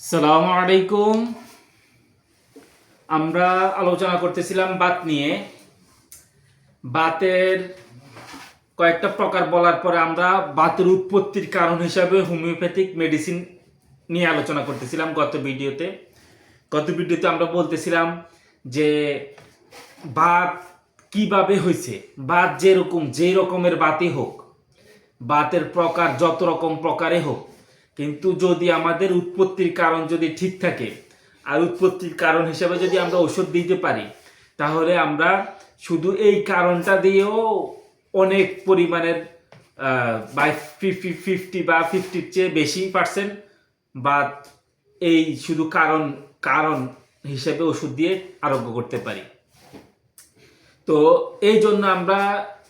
সালামু আলাইকুম। আমরা আলোচনা করতেছিলাম বাত নিয়ে। বাতের কয়েকটা প্রকার বলার পরে আমরা বাতের উৎপত্তির কারণ হিসাবে হোমিওপ্যাথিক মেডিসিন নিয়ে আলোচনা করতেছিলাম গত ভিডিওতে আমরা বলতেছিলাম যে বাত কিভাবে হয়েছে। বাত যেই রকমের বাতই হোক, বাতের প্রকার যত রকম প্রকারে হোক, কিন্তু যদি আমাদের উৎপত্তির কারণ যদি ঠিক থাকে আর উৎপত্তির কারণ হিসেবে যদি আমরা ওষুধ দিতে পারি, তাহলে আমরা শুধু এই কারণটা দিয়েও অনেক পরিমাণের বাই 50 বা 50-র চেয়ে বেশি পার্সেন্ট বা এই শুধু কারণ হিসেবে ওষুধ দিয়ে আরোগ্য করতে পারি। তো এই জন্য আমরা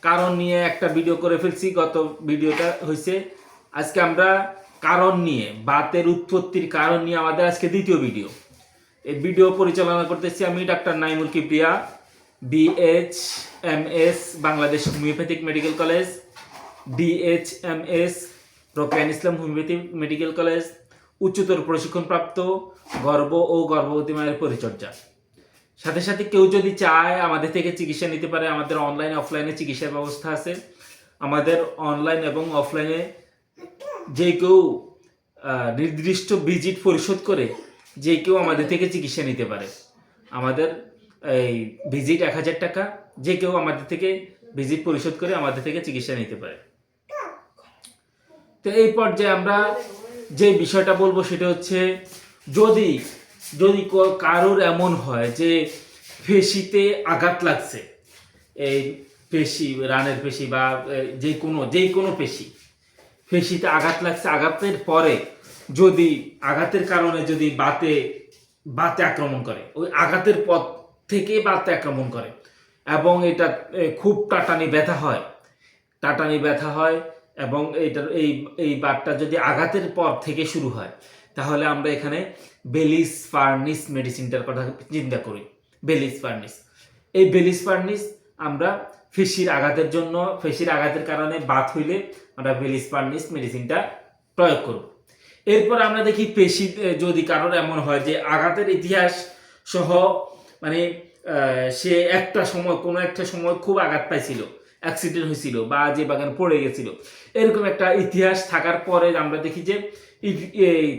কারণ নিয়ে একটা ভিডিও করে ফেলছি। গত ভিডিওটা হয়েছে, আজকে আমরা কারণ নিয়ে, বাতের উৎপত্তির কারণ নিয়ে আমাদের আজকে দ্বিতীয় ভিডিও। এই ভিডিও পরিচালনা করতেছি আমি doctor Naimul Kibria, BHMS Bangladesh homeopathic medical college, DHMS রোকেয়ান ইসলাম হোমিওপ্যাথিক মেডিকেল কলেজ, উচ্চতর প্রশিক্ষণপ্রাপ্ত গর্ভ ও গর্ভবতী মায়ের পরিচর্যা। সাথে সাথে কেউ যদি চায় আমাদের থেকে চিকিৎসা নিতে পারে। আমাদের অনলাইন অফলাইনে চিকিৎসার ব্যবস্থা আছে। আমাদের অনলাইন এবং অফলাইনে যে কেউ নির্দিষ্ট ভিজিট পরিশোধ করে যে কেউ আমাদের থেকে চিকিৎসা নিতে পারে। আমাদের এই ভিজিট 1000 টাকা, যে কেউ আমাদের থেকে ভিজিট পরিশোধ করে আমাদের থেকে চিকিৎসা নিতে পারে। তো এই পর্যায়ে আমরা যে বিষয়টা বলবো সেটা হচ্ছে, যদি যদি কারোর এমন হয় যে পেশিতে আঘাত লাগছে, এই পেশি, রানের পেশি বা যে কোনো পেশিতে আঘাত লাগছে, আঘাতের পরে যদি আঘাতের কারণে যদি বাতে আক্রমণ করে, ওই আঘাতের পর থেকে বাতে আক্রমণ করে এবং এটা খুব টাটানি ব্যথা হয় এবং এই বাতটা যদি আঘাতের পর থেকে শুরু হয়, তাহলে আমরা এখানে বেলিস ফার্নিস মেডিসিনটার কথা চিন্তা করি। এই বেলিস ফার্নিস আমরা পেশির আঘাতের কারণে বাত হইলে আমরা বেলিস ফার্নিস মেডিসিনটা প্রয়োগ করব। এরপর আমরা দেখি পেশি যদি কারোর এমন হয় যে আঘাতের ইতিহাস সহ, মানে সে কোনো একটা সময় খুব আঘাত পাইছিল, অ্যাক্সিডেন্ট হয়েছিল বা যে বাগানে পড়ে গেছিল, এরকম একটা ইতিহাস থাকার পরে আমরা দেখি যে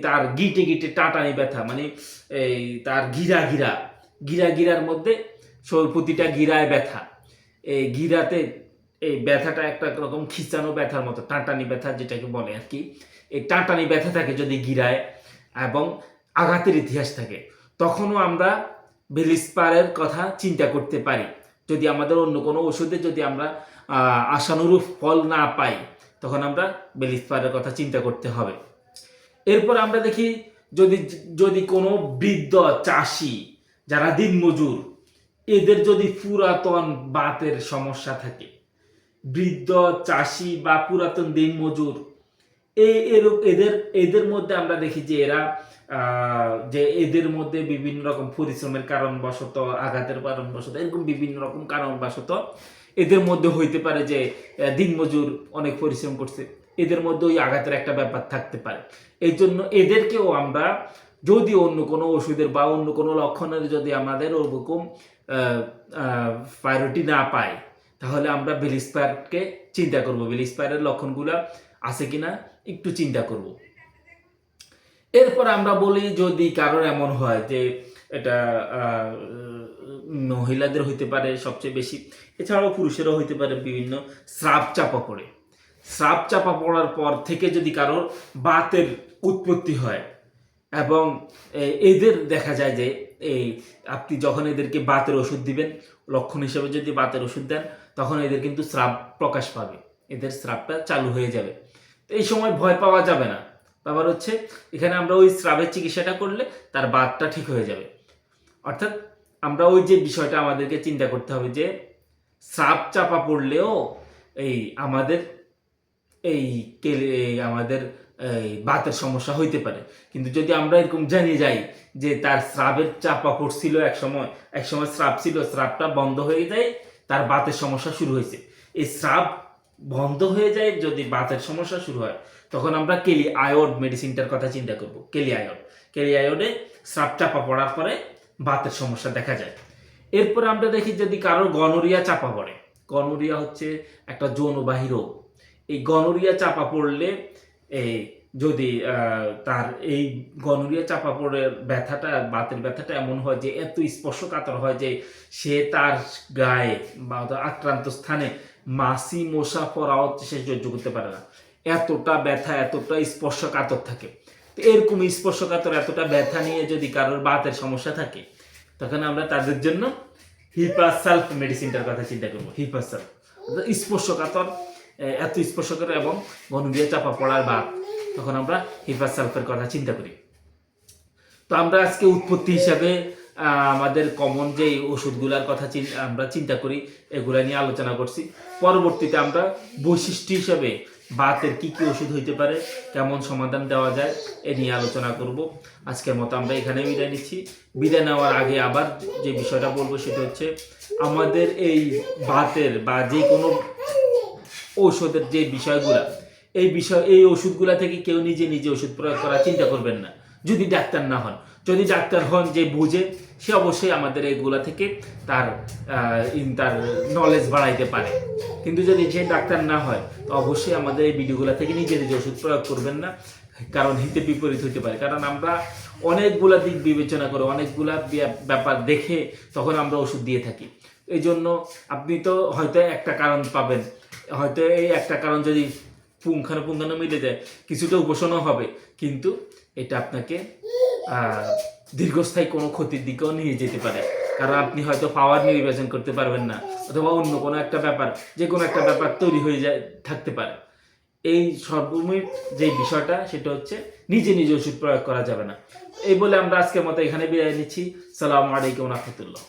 তার গিটে টাটানি ব্যথা, মানে এই তার গিরার মধ্যে প্রতিটা গিরায় ব্যথা, এই গিরাতে এই ব্যথাটা একটা রকম খিচানো ব্যথার মতো, টাটানি ব্যথা যেটাকে বলে আর কি। এই টাটানি ব্যথা থাকে যদি গিরায় এবং আঘাতের ইতিহাস থাকে, তখনও আমরা বেলিস্পারের কথা চিন্তা করতে পারি। যদি আমাদের অন্য কোনো ওষুধে যদি আমরা আশানুরূপ ফল না পাই, তখন আমরা বেলিস্পারের কথা চিন্তা করতে হবে। এরপর আমরা দেখি যদি কোনো বৃদ্ধ চাষি, যারা দিনমজুর, এদের যদি পুরাতন বাতের সমস্যা থাকে, বৃদ্ধ চাষি বা পুরাতন দিনমজুর, এদের মধ্যে আমরা দেখি যে এদের মধ্যে বিভিন্ন রকম পরিশ্রমের কারণবশত, আঘাতের কারণবশত, এরকম বিভিন্ন রকম কারণবশত এদের মধ্যে হইতে পারে যে দিনমজুর অনেক পরিশ্রম করছে, এদের মধ্যে ওই আঘাতের একটা ব্যাপার থাকতে পারে। এই জন্য এদেরকেও আমরা যদি অন্য কোনো ওষুধের বা অন্য কোনো লক্ষণের যদি আমাদের ওরকম প্রায়োরিটি না পাই, তাহলে আমরা বেলিস্পায়ারকে চিন্তা করব। বেলিস্পায়ারের লক্ষণগুলো আছে কিনা একটু চিন্তা করব। এরপর আমরা বলি, যদি কারোর এমন হয় যে এটা মহিলাদের হইতে পারে সবচেয়ে বেশি, এছাড়াও পুরুষেরও হইতে পারে, বিভিন্ন স্রাব চাপা পড়ার পর থেকে যদি কারোর বাতের উৎপত্তি হয় এবং এদের দেখা যায় যে আপনি যখন এদেরকে বাতের ওষুধ দিবেন, লক্ষণ হিসেবে যদি বাতের ওষুধ দেন, তখন এদের কিন্তু স্রাব প্রকাশ পাবে, এদের স্রাবটা চালু হয়ে যাবে। তো এই সময় ভয় পাওয়া যাবে না। ব্যাপার হচ্ছে এখানে আমরা ওই স্রাবের চিকিৎসাটা করলে তার বাতটা ঠিক হয়ে যাবে। অর্থাৎ আমরা ওই যে বিষয়টা আমাদেরকে চিন্তা করতে হবে যে স্রাব চাপা পড়লেও আমাদের বাতের সমস্যা হইতে পারে। কিন্তু যদি আমরা এরকম জানিয়ে যাই যে তার স্রাবের চাপা পড়ছিল, এক সময় স্রাব ছিল, স্রাবটা বন্ধ হয়ে যায়, তার বাতের সমস্যা শুরু হয়েছে, এই স্রাব বন্ধ হয়ে যায় যদি বাতের সমস্যা শুরু হয়, তখন আমরা কেলি আয়োড মেডিসিনটার কথা চিন্তা করব। ক্যারিয়ারে স্রাব চাপা পড়ার পরে বাতের সমস্যা দেখা যায়। এরপরে আমরা দেখি যদি কারোর গনোরিয়া চাপা পড়ে। গনোরিয়া হচ্ছে একটা যৌনবাহী রোগ। এই গনোরিয়া চাপা পড়লে এই যদি তার এই গনোরিয়া চাপা পড়ে ব্যথাটা, বাতের ব্যথাটা এমন হয় যে এত স্পর্শকাতর হয় যে সে তার গায়ে বা আক্রান্ত স্থানে মাছি মশা পড়াও সে সহ্য করতে পারে না, এতটা ব্যথা, এতটা স্পর্শকাতর থাকে। তো এরকম স্পর্শকাতর এতটা ব্যথা নিয়ে যদি কারোর বাতের সমস্যা থাকে, তখন আমরা তাদের জন্য হিপাসালফ মেডিসিনটার কথা চিন্তা করবো। হিপাসালফ স্পর্শকাতর, এত স্পর্শকাতর এবং গনোরিয়া চাপা পড়ার বাত, তখন আমরা হিপাসালফের কথা চিন্তা করি। তো আমরা আজকে উৎপত্তি হিসাবে আমাদের কমন যে ওষুধগুলার কথা আমরা চিন্তা করি, এগুলা নিয়ে আলোচনা করছি। পরবর্তীতে আমরা বৈশিষ্ট্য হিসাবে বাতের কি কি ওষুধ হইতে পারে, কেমন সমাধান দেওয়া যায়, এ নিয়ে আলোচনা করব। আজকের মতো আমরা এখানে বিদায় নিচ্ছি। বিদায় নেওয়ার আগে আবার যে বিষয়টা বলবো সেটা হচ্ছে, আমাদের এই বাতের বা যে কোনো ঔষধের যে বিষয়গুলা, এই ওষুধগুলা থেকে কেউ নিজে নিজে ওষুধ প্রয়োগ করার চিন্তা করবেন না, যদি ডাক্তার না হন। যদি ডাক্তার হন যে বুঝে, সে অবশ্যই আমাদের এইগুলা থেকে তার নলেজ বাড়াইতে পারে। কিন্তু যদি যে ডাক্তার না হয়, তো অবশ্যই আমাদের এই ভিডিওগুলা থেকে নিজে নিজে ওষুধ প্রয়োগ করবেন না, কারণ হিতে বিপরীত হতে পারে। কারণ আমরা অনেকগুলা দিক বিবেচনা করে, অনেকগুলা ব্যাপার দেখে তখন আমরা ওষুধ দিয়ে থাকি। এই জন্য আপনি তো হয়তো একটা কারণ পাবেন, হয়তো এই একটা কারণ যদি পুঙ্খানুপুঙ্খানু মিলে যায়, কিছুটা উপশমও হবে, কিন্তু এটা আপনাকে দীর্ঘস্থায়ী কোনো ক্ষতির দিকেও নিয়ে যেতে পারে। কারণ আপনি হয়তো পাওয়ার নির্বাচন করতে পারবেন না, অথবা অন্য কোনো একটা ব্যাপার, যে কোনো একটা ব্যাপার তৈরি হয়ে থাকতে পারে। এই সর্বময় যে বিষয়টা, সেটা হচ্ছে নিজে নিজে ওষুধ প্রয়োগ করা যাবে না। এই বলে আমরা আজকের মতো এখানে বিদায় নিচ্ছি। সালামু আলাইকুম রাহমাতুল্লাহ।